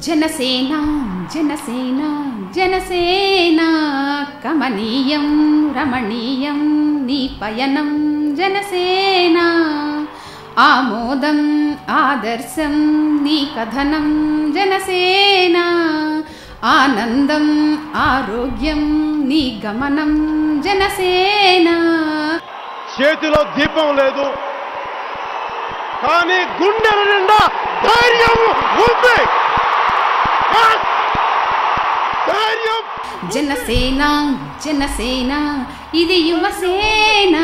జనసేన జనసేన జనసేన కమనీయం రమణీయం నీ పయనం జనసేన ఆమోదం ఆదర్శం నీ కథనం జనసేన ఆనందం ఆరోగ్యం నీ గమనం జనసేన. చేతిలో దీపం లేదు కానీ గుండెల నిండా ధైర్యం ఉంది. జనసేన జనసేన ఇది యువసేన,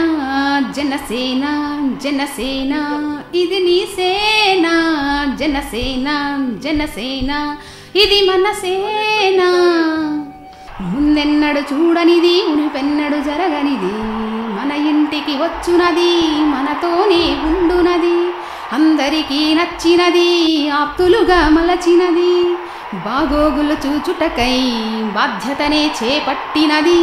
జనసేన జనసేన ఇది నీ సేన, జనసేన జనసేన ఇది మన సేన. ముందెన్నడు చూడనిది మునిపెన్నడు జరగనిది మన ఇంటికి వచ్చునది మనతోనే ఉండునది, అందరికీ నచ్చినది ఆప్తులుగా మలచినది, బాగోగులు చూచుటకై బాధ్యతనే చేపట్టినది,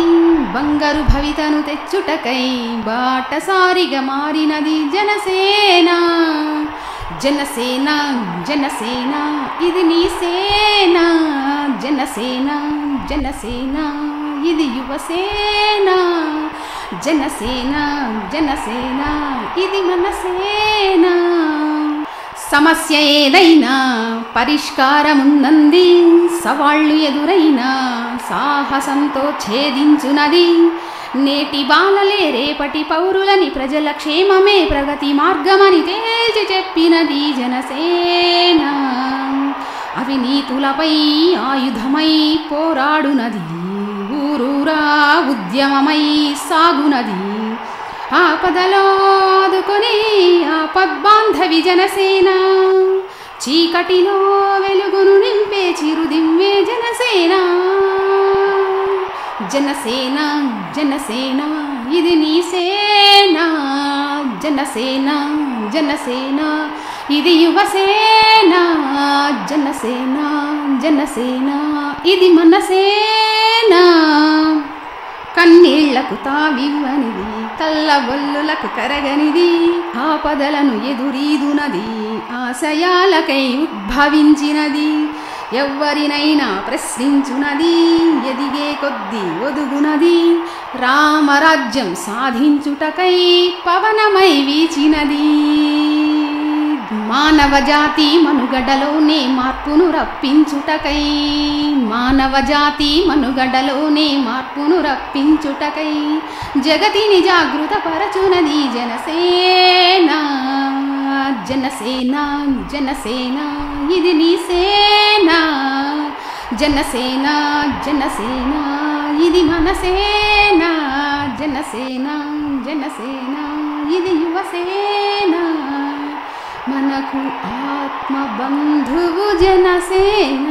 బంగారు భవితను తెచ్చుటకై బాటసారిగా మారినది జనసేన. జనసేన జనసేన ఇది నీ సేన, జనసేన జనసేన ఇది యువసేన, జనసేన జనసేన ఇది మన సేన. సమస్య ఏదైనా పరిష్కారముందంది, సవాళ్లు ఎదురైనా సాహసంతో ఛేదించునది, నేటి బాలలే రేపటి పౌరులని ప్రజల క్షేమమే ప్రగతి మార్గమని తేల్చి చెప్పినది జనసేన. అవినీతులపై ఆయుధమై పోరాడునది, ఊరూరా ఉద్యమమై సాగునది, ఆపదలో ఆదుకొని ఆపద్బాంధవి జనసేన, చీకటిలో వెలుగును నింపే చిరుదివ్వే జనసేన. జనసేన జనసేన ఇది నీ సేన, జనసేన జనసేన ఇది యువసేన, జనసేన జనసేన ఇది మన సేన. కన్నీళ్లకు తావివ్వనిది కల్లబొల్లులకు కరగనిది, ఆపదలను ఎదురీదునది ఆశయాలకై ఉద్భవించినది, ఎవ్వరినైనా ప్రశ్నించునది ఎదిగే కొద్దీ ఒదుగునది, రామరాజ్యం సాధించుటకై పవనమై వీచినది, మానవ జాతి మనుగడలోనే మార్పును రప్పించుటకై, మానవ జాతి మనుగడలోనే మార్పును రప్పించుటకై జగతిని జాగృతపరచునది జనసేన. జనసేన జనసేన ఇది నీ సేన, జనసేన జనసేన ఇది మన సేన, జనసేన జనసేన ఇది యువసేన. మనకు ఆత్మ బంధువు జనసేన.